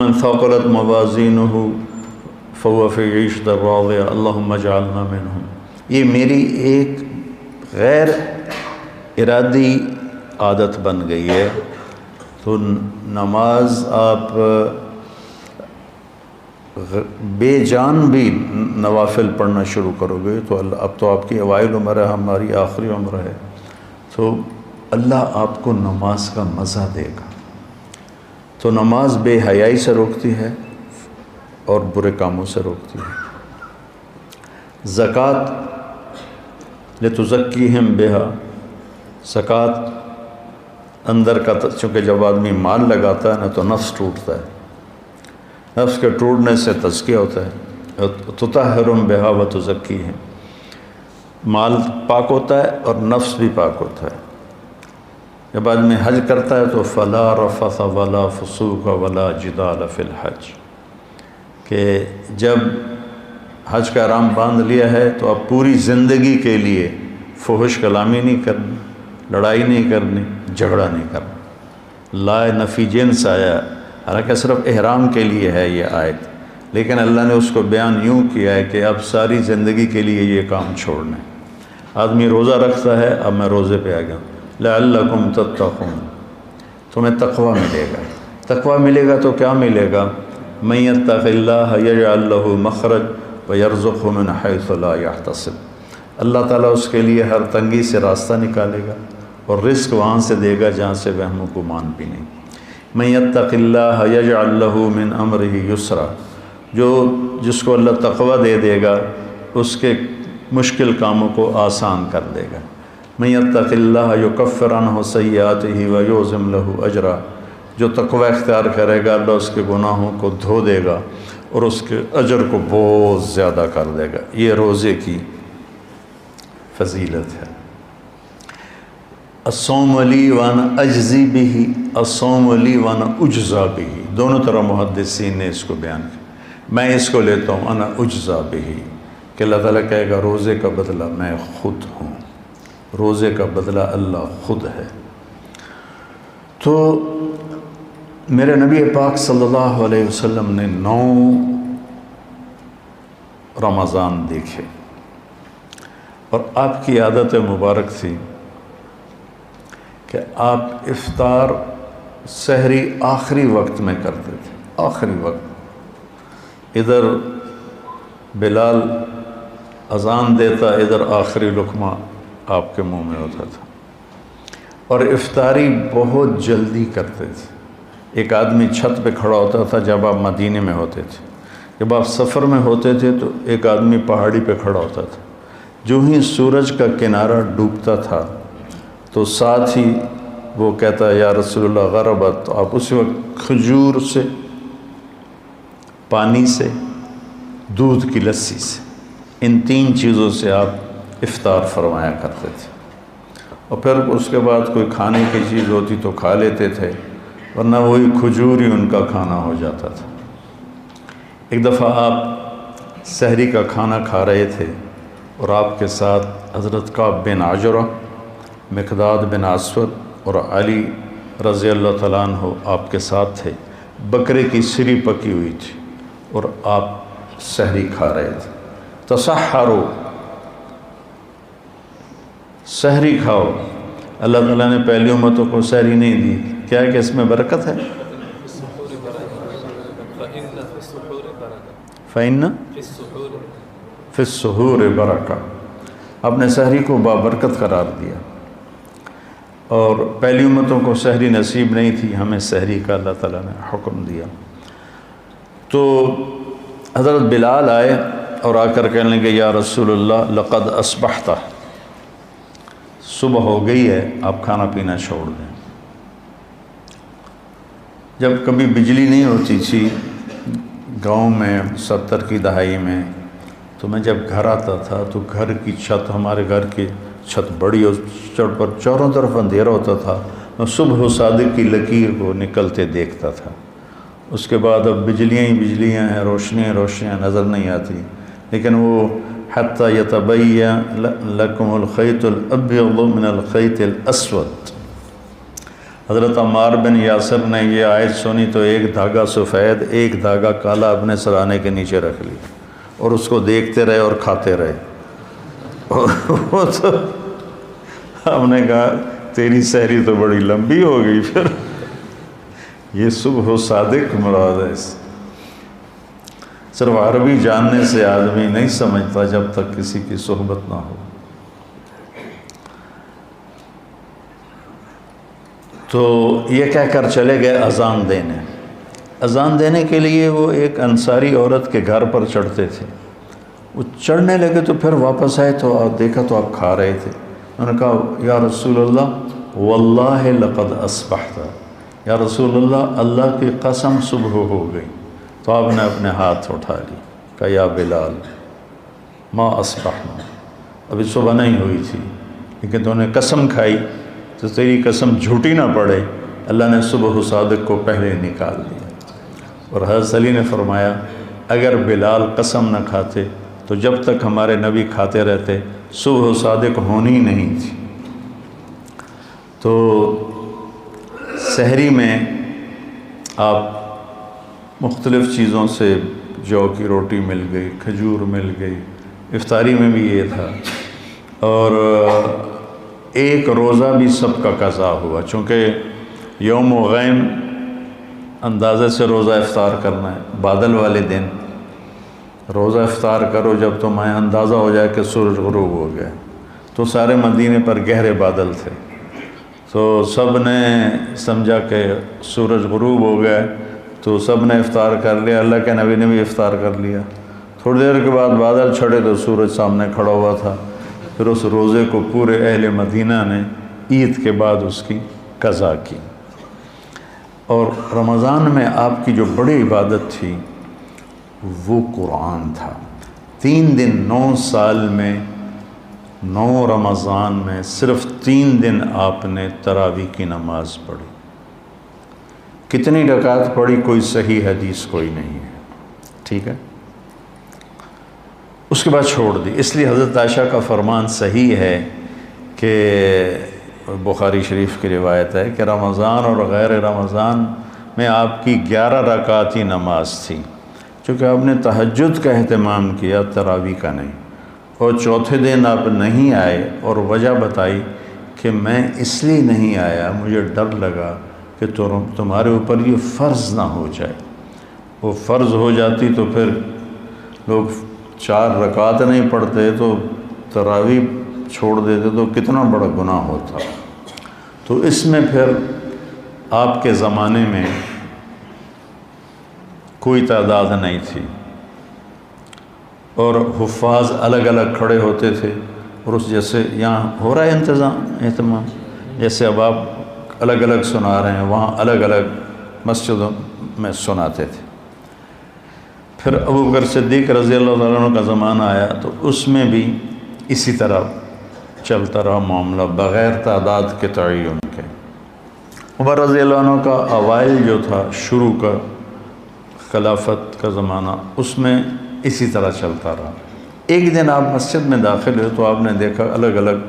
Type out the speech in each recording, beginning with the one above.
من ثقلت موازینہ فهو فی عیشۃ راضیہ اللہم اجعلنا منہم۔ یہ میری ایک غیر ارادی عادت بن گئی ہے، تو نماز آپ بے جان بھی نوافل پڑھنا شروع کرو گے تو اب تو آپ کی اوائل عمر ہے، ہماری آخری عمر ہے، تو اللہ آپ کو نماز کا مزہ دے گا۔ تو نماز بے حیائی سے روکتی ہے اور برے کاموں سے روکتی ہے۔ زکوٰۃ لتزکیہم بہا، زکوٰۃ اندر کا، چونکہ جب آدمی مال لگاتا ہے نا تو نفس ٹوٹتا ہے، نفس کے ٹوٹنے سے تزکیہ ہوتا ہے۔ تطہرہم بہا وتزکیہم، مال پاک ہوتا ہے اور نفس بھی پاک ہوتا ہے۔ جب آدمی حج کرتا ہے تو فلا رفث ولا فسوق ولا جدال فی الحج، کہ جب حج کا احرام باندھ لیا ہے تو اب پوری زندگی کے لیے فحش کلامی نہیں کرنی، لڑائی نہیں کرنی، جھگڑا نہیں کرنا۔ لا نفی جنس آیا، حالانکہ صرف احرام کے لیے ہے یہ آیت، لیکن اللہ نے اس کو بیان یوں کیا ہے کہ اب ساری زندگی کے لیے یہ کام چھوڑنا ہے۔ آدمی روزہ رکھتا ہے، اب میں روزے پہ آ گیا، لعلکم تتقون، تمہیں تقوی ملے گا۔ تقوی ملے گا تو کیا ملے گا؟ من یتق اللہ یجعل لہ مخرج ویرزقہ من حیث لا یحتسب، اللہ تعالیٰ اس کے لیے ہر تنگی سے راستہ نکالے گا اور رزق وہاں سے دے گا جہاں سے وہم و گمان بھی نہیں۔ من یتق اللہ یجعل لہ من امرہ یسرا، جس کو اللہ تقوی دے گا اس کے مشکل کاموں کو آسان کر دے گا۔ من یتق اللہ یکفر عنہ سیئاتہ ویعظم لہ اجرا، جو تقوی اختیار کرے گا اللہ اس کے گناہوں کو دھو دے گا اور اس کے اجر کو بہت زیادہ کر دے گا۔ یہ روزے کی فضیلت ہے۔ الصوم لی وانا اجزی بہ، الصوم لی وانا اجزا بہ، دونوں طرح محدثین نے اس کو بیان کیا۔ میں اس کو لیتا ہوں انا اجزا بہ، کہ اللہ تعالیٰ کہے گا روزے کا بدلہ میں خود ہوں، روزے کا بدلہ اللہ خود ہے۔ تو میرے نبی پاک صلی اللہ علیہ وسلم نے 9 رمضان دیکھے، اور آپ کی عادت مبارک تھی کہ آپ افطار سحری آخری وقت میں کرتے تھے، آخری وقت، ادھر بلال اذان دیتا، ادھر آخری لقمہ آپ کے منہ میں ہوتا تھا، اور افطاری بہت جلدی کرتے تھے۔ ایک آدمی چھت پہ کھڑا ہوتا تھا جب آپ مدینے میں ہوتے تھے، جب آپ سفر میں ہوتے تھے تو ایک آدمی پہاڑی پہ کھڑا ہوتا تھا، جو ہی سورج کا کنارہ ڈوبتا تھا تو ساتھ ہی وہ کہتا یا رسول اللہ غربت، تو آپ اسی وقت کھجور سے، پانی سے، دودھ کی لسی سے، ان 3 چیزوں سے آپ افطار فرمایا کرتے تھے، اور پھر اس کے بعد کوئی کھانے کی چیز ہوتی تو کھا لیتے تھے، ورنہ وہی کھجور ہی ان کا کھانا ہو جاتا تھا۔ ایک دفعہ آپ سحری کا کھانا کھا رہے تھے اور آپ کے ساتھ حضرت کعب بن عجرہ، مقداد بن اسود اور علی رضی اللہ تعالیٰ عنہ آپ کے ساتھ تھے۔ بکرے کی سری پکی ہوئی تھی اور آپ سحری کھا رہے تھے۔ تسحروا، سحری کھاؤ۔ اللہ تعالیٰ نے پہلی امتوں کو سحری نہیں دی، کیا ہے کہ اس میں برکت ہے؟ فَإِنَّ فِي السُّحُورِ بَرَكَةٌ، آپ نے سحری کو بابرکت قرار دیا، اور پہلی امتوں کو سحری نصیب نہیں تھی، ہمیں سحری کا اللہ تعالیٰ نے حکم دیا۔ تو حضرت بلال آئے اور آ کر کہنے لگے یا رسول اللہ لقد اصبحت، صبح ہو گئی ہے، آپ کھانا پینا چھوڑ دیں۔ جب کبھی بجلی نہیں ہوتی تھی گاؤں میں 70 کی دہائی میں، تو میں جب گھر آتا تھا تو گھر کی چھت، ہمارے گھر کی چھت بڑی، اور چھت پر چاروں طرف اندھیرا ہوتا تھا، میں صبح و صادق کی لکیر کو نکلتے دیکھتا تھا۔ اس کے بعد اب بجلیاں ہی بجلیاں ہیں، روشنیاں نظر نہیں آتی، لیکن وہ حتی یتبین لکم الخیط الابیض من الخیط الاسود، حضرت عمار بن یاسر نے یہ آیت سنی تو ایک دھاگا سفید ایک دھاگا کالا اپنے سرانے کے نیچے رکھ لی اور اس کو دیکھتے رہے اور کھاتے رہے. وہ تو ہم نے کہا تیری سحری تو بڑی لمبی ہو گئی. پھر یہ صبح صادق مراد ہے. صرف عربی جاننے سے آدمی نہیں سمجھتا جب تک کسی کی صحبت نہ ہو. تو یہ کہہ کر چلے گئے اذان دینے. اذان دینے کے لیے وہ ایک انصاری عورت کے گھر پر چڑھتے تھے. وہ چڑھنے لگے تو پھر واپس آئے تو دیکھا تو آپ کھا رہے تھے. انہوں نے کہا یا رسول اللہ واللہ لقد اصبحت، یا رسول اللہ اللہ کی قسم صبح ہو گئی. تو آپ نے اپنے ہاتھ اٹھا لی، کہا یا بلال ما اصبحنا، ابھی صبح نہیں ہوئی تھی لیکن تو نے قسم کھائی تو تیری قسم جھوٹی نہ پڑے، اللہ نے صبح صادق کو پہلے نکال دیا. اور حضرت علی نے فرمایا اگر بلال قسم نہ کھاتے تو جب تک ہمارے نبی کھاتے رہتے صبح صادق ہونی نہیں تھی. تو سحری میں آپ مختلف چیزوں سے جو کی روٹی مل گئی، کھجور مل گئی. افطاری میں بھی یہ تھا. اور ایک روزہ بھی سب کا قضا ہوا، چونکہ یوم غیم اندازے سے روزہ افطار کرنا ہے. بادل والے دن روزہ افطار کرو جب تمہیں اندازہ ہو جائے کہ سورج غروب ہو گیا. تو سارے مدینے پر گہرے بادل تھے تو سب نے سمجھا کہ سورج غروب ہو گیا تو سب نے افطار کر لیا. اللہ کے نبی نے بھی افطار کر لیا. تھوڑی دیر کے بعد بادل چھڑے تو سورج سامنے کھڑا ہوا تھا. پھر اس روزے کو پورے اہل مدینہ نے عید کے بعد اس کی قضا کی. اور رمضان میں آپ کی جو بڑی عبادت تھی وہ قرآن تھا. 3 دن 9 سال میں 9 رمضان میں صرف 3 دن آپ نے تراویح کی نماز پڑھی. کتنی رکعت پڑھی کوئی صحیح حدیث کوئی نہیں ہے. ٹھیک ہے. اس کے بعد چھوڑ دی. اس لیے حضرت عائشہ کا فرمان صحیح ہے کہ بخاری شریف کی روایت ہے کہ رمضان اور غیر رمضان میں آپ کی 11 رکعتی نماز تھی، چونکہ آپ نے تہجد کا اہتمام کیا، تراویح کا نہیں. اور چوتھے دن آپ نہیں آئے اور وجہ بتائی کہ میں اس لیے نہیں آیا، مجھے ڈر لگا کہ تمہارے اوپر یہ فرض نہ ہو جائے. وہ فرض ہو جاتی تو پھر لوگ 4 رکعت نہیں پڑھتے تو تراویح چھوڑ دیتے تو کتنا بڑا گناہ ہوتا. تو اس میں پھر آپ کے زمانے میں کوئی تعداد نہیں تھی اور حفاظ الگ الگ کھڑے ہوتے تھے. اور اس جیسے یہاں ہو رہا ہے اہتمام جیسے اب آپ الگ الگ سنا رہے ہیں، وہاں الگ الگ مسجدوں میں سناتے تھے. پھر ابوبکر صدیق رضی اللہ تعالیٰ عنہ کا زمانہ آیا تو اس میں بھی اسی طرح چلتا رہا معاملہ بغیر تعداد کے تعین کے. عمر رضی اللہ عنہ کا اوائل جو تھا شروع کا خلافت کا زمانہ، اس میں اسی طرح چلتا رہا. ایک دن آپ مسجد میں داخل ہوئے تو آپ نے دیکھا الگ الگ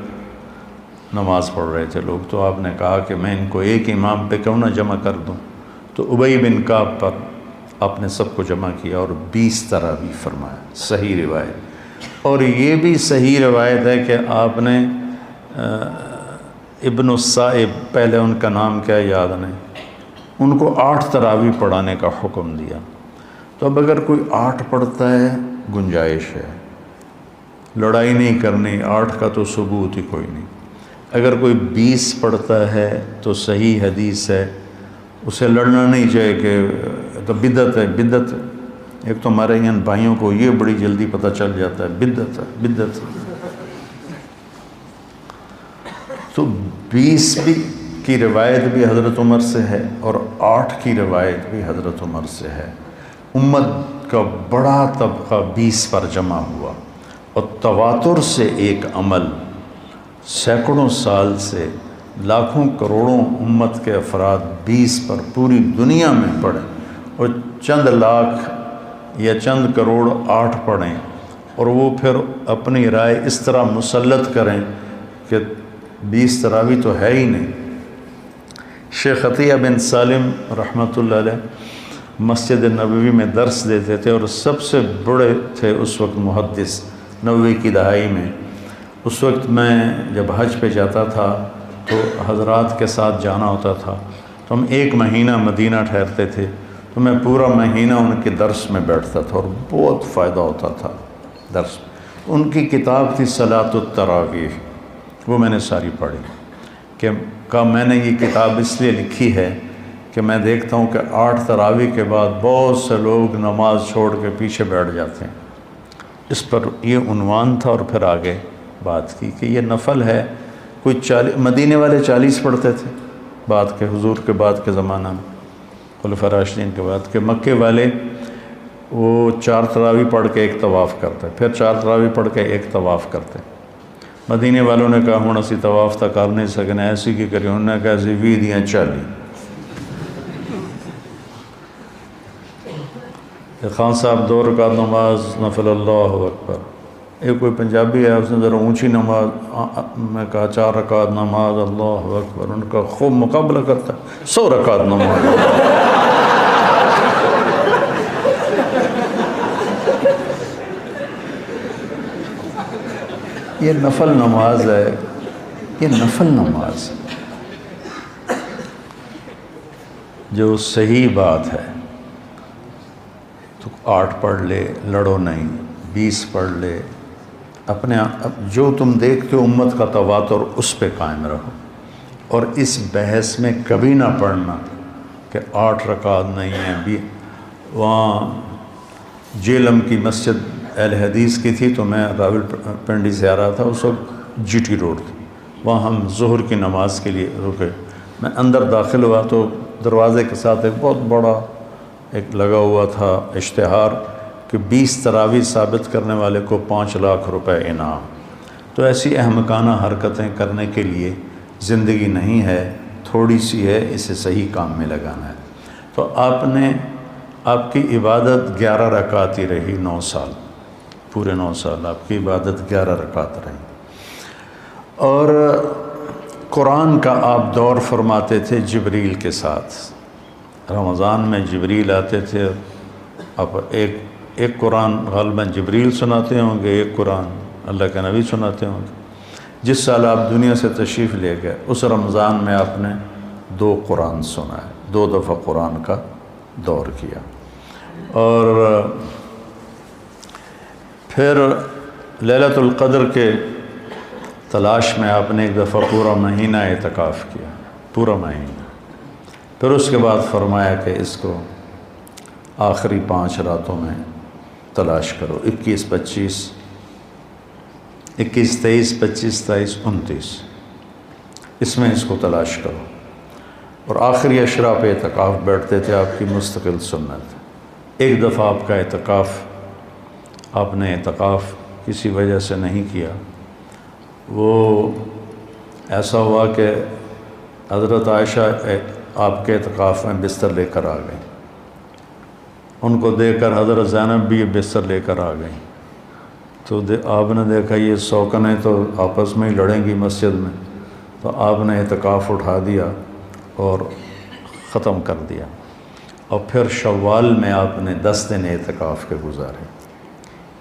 نماز پڑھ رہے تھے لوگ. تو آپ نے کہا کہ میں ان کو ایک امام پہ کیوں نہ جمع کر دوں. تو ابی بن کعب پر آپ نے سب کو جمع کیا اور 20 تراویح فرمایا. صحیح روایت. اور یہ بھی صحیح روایت ہے کہ آپ نے ابن السائب، پہلے ان کا نام کیا یاد نہیں، ان کو 8 تراویح پڑھانے کا حکم دیا. تو اب اگر کوئی 8 پڑھتا ہے گنجائش ہے، لڑائی نہیں کرنی. 8 کا تو ثبوت ہی کوئی نہیں. اگر کوئی 20 پڑھتا ہے تو صحیح حدیث ہے، اسے لڑنا نہیں چاہیے کہ تو بدعت ہے. بدعت ایک تو ہمارے یہاں بھائیوں کو یہ بڑی جلدی پتہ چل جاتا ہے بدعت ہے بدعت. تو 20 بھی کی روایت بھی حضرت عمر سے ہے اور 8 کی روایت بھی حضرت عمر سے ہے. امت کا بڑا طبقہ 20 پر جمع ہوا اور تواتر سے ایک عمل سینکڑوں سال سے لاکھوں کروڑوں امت کے افراد 20 پر پوری دنیا میں پڑھیں اور چند لاکھ یا چند کروڑ 8 پڑھیں اور وہ پھر اپنی رائے اس طرح مسلط کریں کہ 20 تراویح تو ہے ہی نہیں. شیخ عطیہ بن سالم رحمۃ اللہ علیہ مسجد نبوی میں درس دیتے تھے، اور سب سے بڑے تھے اس وقت محدث 90 کی دہائی میں۔ اس وقت میں جب حج پہ جاتا تھا تو حضرات کے ساتھ جانا ہوتا تھا، تو ہم 1 مہینہ مدینہ ٹھہرتے تھے، تو میں پورا مہینہ ان کے درس میں بیٹھتا تھا اور بہت فائدہ ہوتا تھا درس میں۔ ان کی کتاب تھی صلاۃ التراویح، وہ میں نے ساری پڑھی کہ میں نے یہ کتاب اس لیے لکھی ہے کہ میں دیکھتا ہوں کہ 8 تراویح کے بعد بہت سے لوگ نماز چھوڑ کے پیچھے بیٹھ جاتے ہیں۔ اس پر یہ عنوان تھا، اور پھر آگے بات کی کہ یہ نفل ہے۔ کوئی مدینے والے 40 پڑھتے تھے بعد کے، حضور کے بعد کے زمانہ میں، خلفاء راشدین کے بعد، کہ مکے والے وہ 4 تراویح پڑھ کے 1 طواف کرتے، پھر 4 تراویح پڑھ کے 1 طواف کرتے۔ مدینے والوں نے کہا ہوں اسی طواف تک کر نہیں سکنے، ایسی کی کری، انہوں نے کہا اسی 20 دیاں 40۔ خان صاحب 2 رکعت نماز نفل، اللہ اکبر۔ ایک کوئی پنجابی ہے، اس نے ذرا اونچی نماز، میں کہا 4 رکعت نماز، اللہ اکبر۔ ان کا خوب مقابلہ کرتا ہے 100 رکعت نماز۔ یہ نفل نماز ہے، یہ نفل نماز جو صحیح بات ہے تو 8 پڑھ لے، لڑو نہیں، 20 پڑھ لے، اپنے جو تم دیکھتے ہو امت کا تواتر اس پہ قائم رہو، اور اس بحث میں کبھی نہ پڑھنا کہ 8 رکعت نہیں ہیں۔ وہاں جیلم کی مسجد اہل حدیث کی تھی، تو میں راول پنڈی سے آ رہا تھا، اس وقت جی ٹی روڈ تھی، وہاں ہم ظہر کی نماز کے لیے رکے۔ میں اندر داخل ہوا تو دروازے کے ساتھ ایک بہت بڑا ایک لگا ہوا تھا اشتہار کہ 20 تراویح ثابت کرنے والے کو 5 لاکھ روپے انعام۔ تو ایسی احمقانہ حرکتیں کرنے کے لیے زندگی نہیں ہے، تھوڑی سی ہے، اسے صحیح کام میں لگانا ہے۔ تو آپ کی عبادت 11 رکعت ہی رہی 9 سال، پورے 9 سال آپ کی عبادت 11 رکعت رہی۔ اور قرآن کا آپ دور فرماتے تھے جبریل کے ساتھ۔ رمضان میں جبریل آتے تھے، اب ایک قرآن غالباً جبریل سناتے ہوں گے، ایک قرآن اللہ کے نبی سناتے ہوں گے۔ جس سال آپ دنیا سے تشریف لے گئے اس رمضان میں آپ نے 2 قرآن سنا ہے، 2 دفعہ قرآن کا دور کیا۔ اور پھر لیلۃ القدر کے تلاش میں آپ نے ایک دفعہ پورا مہینہ اعتکاف کیا، پورا مہینہ۔ پھر اس کے بعد فرمایا کہ اس کو آخری 5 راتوں میں تلاش کرو، 21، 25، 21، 23، 25، 23، 29، اس میں اس کو تلاش کرو۔ اور آخری اشرا پہ اعتکاف بیٹھتے تھے، آپ کی مستقل سنت۔ ایک دفعہ آپ کا آپ نے اعتکاف کسی وجہ سے نہیں کیا، وہ ایسا ہوا کہ حضرت عائشہ آپ کے اعتکاف میں بستر لے کر آ گئیں، ان کو دیکھ کر حضرت زینب بھی بستر لے کر آ گئیں۔ تو آپ نے دیکھا یہ سوکنیں تو آپس میں ہی لڑیں گی مسجد میں، تو آپ نے اعتکاف اٹھا دیا اور ختم کر دیا۔ اور پھر شوال میں آپ نے 10 دن اعتکاف کے گزارے۔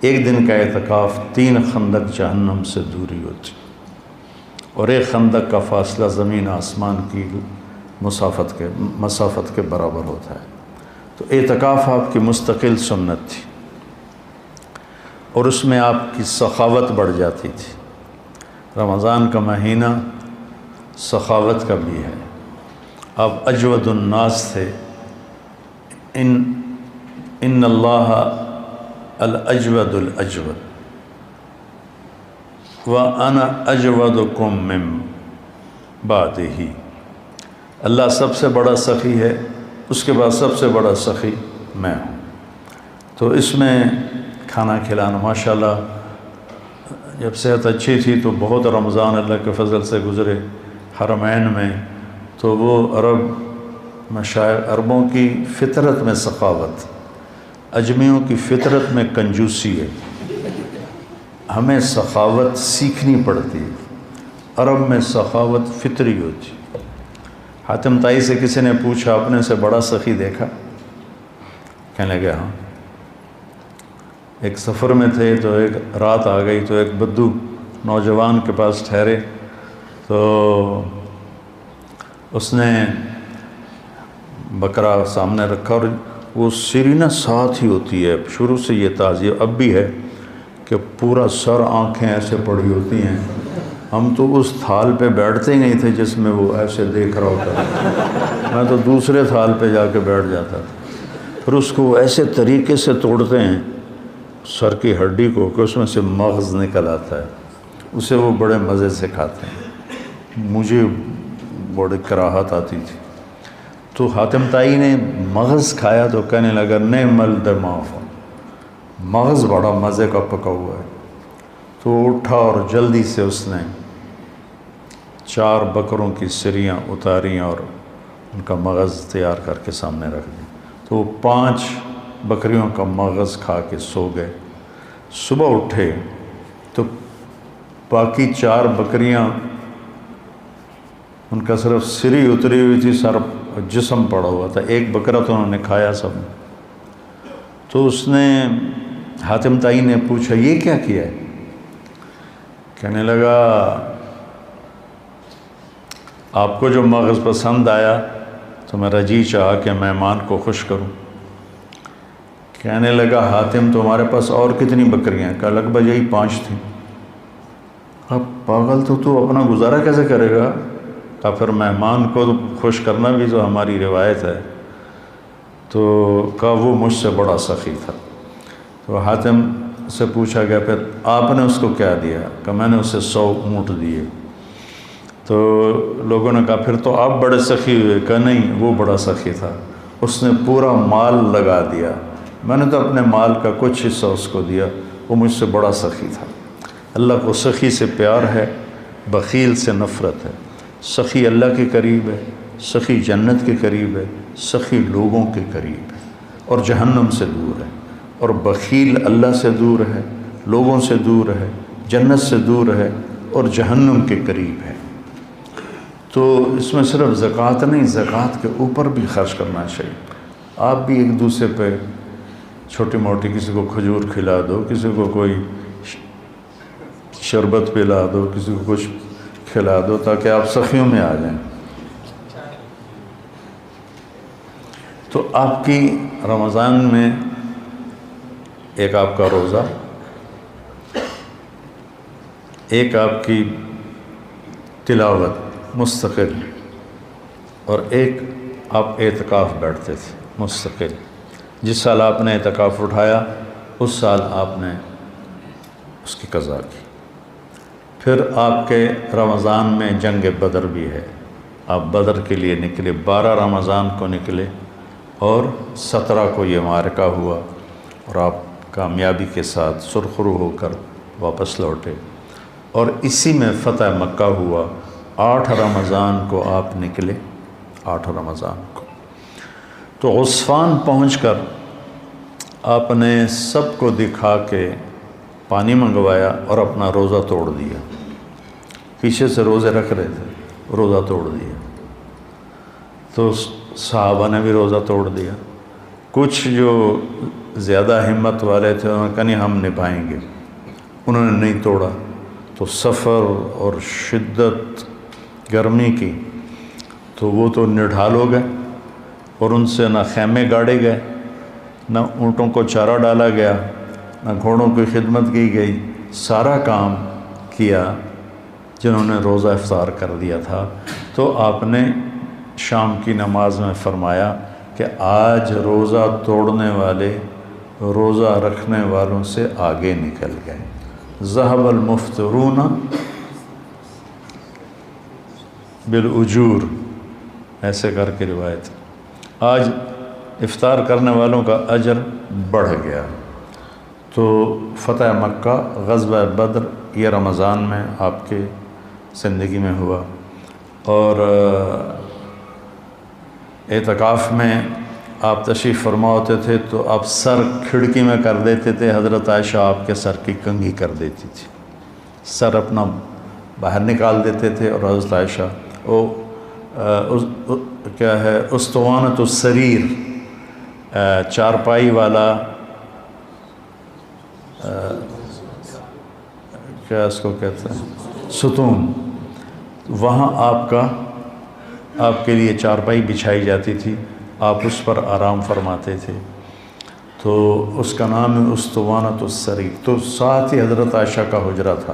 ایک دن کا اعتکاف 3 خندق جہنم سے دوری ہوتی، اور ایک خندق کا فاصلہ زمین آسمان کی مسافت کے برابر ہوتا ہے۔ تو اعتکاف آپ کی مستقل سنت تھی، اور اس میں آپ کی سخاوت بڑھ جاتی تھی۔ رمضان کا مہینہ سخاوت کا بھی ہے۔ آپ اجود الناس تھے، ان اللہ الاجود الاجود وانا اجودکم من بعدہ۔ اللہ سب سے بڑا سخی ہے، اس کے بعد سب سے بڑا سخی میں ہوں۔ تو اس میں کھانا کھلانا ماشاءاللہ، جب صحت اچھی تھی تو بہت رمضان اللہ کے فضل سے گزرے حرمین میں، تو وہ عربوں کی فطرت میں سخاوت، اجمیوں کی فطرت میں کنجوسی ہے، ہمیں سخاوت سیکھنی پڑتی ہے۔ عرب میں سخاوت فطری ہوتی، حاتم طائی سے کسی نے پوچھا اپنے سے بڑا سخی دیکھا؟ کہنے لگے ہاں۔ ایک سفر میں تھے تو ایک رات آ گئی تو ایک بدو نوجوان کے پاس ٹھہرے، تو اس نے بکرا سامنے رکھا، اور وہ سری نہ ساتھ ہی ہوتی ہے، شروع سے یہ تعزیہ اب بھی ہے کہ پورا سر آنکھیں ایسے پڑی ہوتی ہیں، ہم تو اس تھال پہ بیٹھتے ہی نہیں تھے جس میں وہ ایسے دیکھ رہا ہوتا، میں تو دوسرے تھال پہ جا کے بیٹھ جاتا تھا۔ پھر اس کو ایسے طریقے سے توڑتے ہیں سر کی ہڈی کو کہ اس میں سے مغز نکل آتا ہے، اسے وہ بڑے مزے سے کھاتے ہیں، مجھے بڑی کراہت آتی تھی۔ تو حاتم طائی نے مغز کھایا تو کہنے لگا نعم الدماغ، مغز بڑا مزے کا پکا ہوا ہے۔ تو اٹھا اور جلدی سے اس نے 4 بکروں کی سریاں اتاریں اور ان کا مغز تیار کر کے سامنے رکھ دیا، تو وہ 5 بکریوں کا مغز کھا کے سو گئے۔ صبح اٹھے تو باقی 4 بکریاں ان کا صرف سری اتری ہوئی تھی، سر جسم پڑا ہوا تھا، ایک بکرا تو انہوں نے کھایا سب نے۔ تو اس نے حاتم طائی نے پوچھا یہ کیا کیا ہے؟ کہنے لگا آپ کو جو مغز پسند آیا تو میرا جی چاہا کہ مہمان کو خوش کروں۔ کہنے لگا حاتم تمہارے پاس اور کتنی بکریاں؟ کہا لگ بھگ یہی 5 تھیں۔ اب پاگل تو اپنا گزارا کیسے کرے گا؟ کہا پھر مہمان کو خوش کرنا بھی تو ہماری روایت ہے۔ تو کہا وہ مجھ سے بڑا سخی تھا۔ تو حاتم سے پوچھا گیا پھر آپ نے اس کو کیا دیا؟ کہ میں نے اسے 100 اونٹ دیے۔ تو لوگوں نے کہا پھر تو آپ بڑے سخی ہوئے۔ کہ نہیں، وہ بڑا سخی تھا، اس نے پورا مال لگا دیا، میں نے تو اپنے مال کا کچھ حصہ اس کو دیا، وہ مجھ سے بڑا سخی تھا۔ اللہ کو سخی سے پیار ہے، بخیل سے نفرت ہے۔ سخی اللہ کے قریب ہے، سخی جنت کے قریب ہے، سخی لوگوں کے قریب ہے اور جہنم سے دور ہے، اور بخیل اللہ سے دور ہے، لوگوں سے دور ہے، جنت سے دور ہے اور جہنم کے قریب ہے۔ تو اس میں صرف زکوٰۃ نہیں، زکوٰۃ کے اوپر بھی خرچ کرنا چاہیے۔ آپ بھی ایک دوسرے پہ چھوٹی موٹی، کسی کو کھجور کھلا دو، کسی کو کوئی شربت پلا دو، کسی کو کچھ کھلا دو، تاکہ آپ سخیوں میں آ جائیں۔ تو آپ کی رمضان میں ایک آپ کا روزہ، ایک آپ کی تلاوت مستقل، اور ایک آپ اعتکاف بیٹھتے تھے مستقل۔ جس سال آپ نے اعتکاف اٹھایا اس سال آپ نے اس کی قضا کی۔ پھر آپ کے رمضان میں جنگ بدر بھی ہے، آپ بدر کے لیے نکلے، 12 رمضان کو نکلے اور 17 کو یہ معرکہ ہوا اور آپ کامیابی کے ساتھ سرخرو ہو کر واپس لوٹے، اور اسی میں فتح مکہ ہوا۔ 8 رمضان کو آپ نکلے، 8 رمضان کو۔ تو غصفان پہنچ کر آپ نے سب کو دکھا کے پانی منگوایا اور اپنا روزہ توڑ دیا۔ پیچھے سے روزے رکھ رہے تھے، روزہ توڑ دیا۔ تو صحابہ نے بھی روزہ توڑ دیا۔ کچھ جو زیادہ ہمت والے تھے انہوں نے کہا نہیں ہم نبھائیں گے، انہوں نے نہیں توڑا۔ تو سفر اور شدت گرمی کی، تو وہ تو نڈھال ہو گئے، اور ان سے نہ خیمے گاڑے گئے، نہ اونٹوں کو چارہ ڈالا گیا، نہ گھوڑوں کی خدمت کی گئی، سارا کام کیا جنہوں نے روزہ افطار کر دیا تھا۔ تو آپ نے شام کی نماز میں فرمایا کہ آج روزہ توڑنے والے روزہ رکھنے والوں سے آگے نکل گئے، ذہب المفطرون بالاجور، ایسے کر کے روایت، آج افطار کرنے والوں کا اجر بڑھ گیا۔ تو فتح مکہ، غزوہ بدر، یہ رمضان میں آپ کے زندگی میں ہوا۔ اور اعتکاف میں آپ تشریف فرما ہوتے تھے تو آپ سر کھڑکی میں کر دیتے تھے، حضرت عائشہ آپ کے سر کی کنگھی کر دیتی تھی، سر اپنا باہر نکال دیتے تھے، اور حضرت عائشہ وہ کیا ہے استوانۃ السریر، چارپائی والا، کیا اس کو کہتے ہیں، ستون، وہاں آپ کے لیے چارپائی بچھائی جاتی تھی، آپ اس پر آرام فرماتے تھے، تو اس کا نام ہے استوانۃ السریر۔ تو ساتھ ہی حضرت عائشہ کا حجرہ تھا،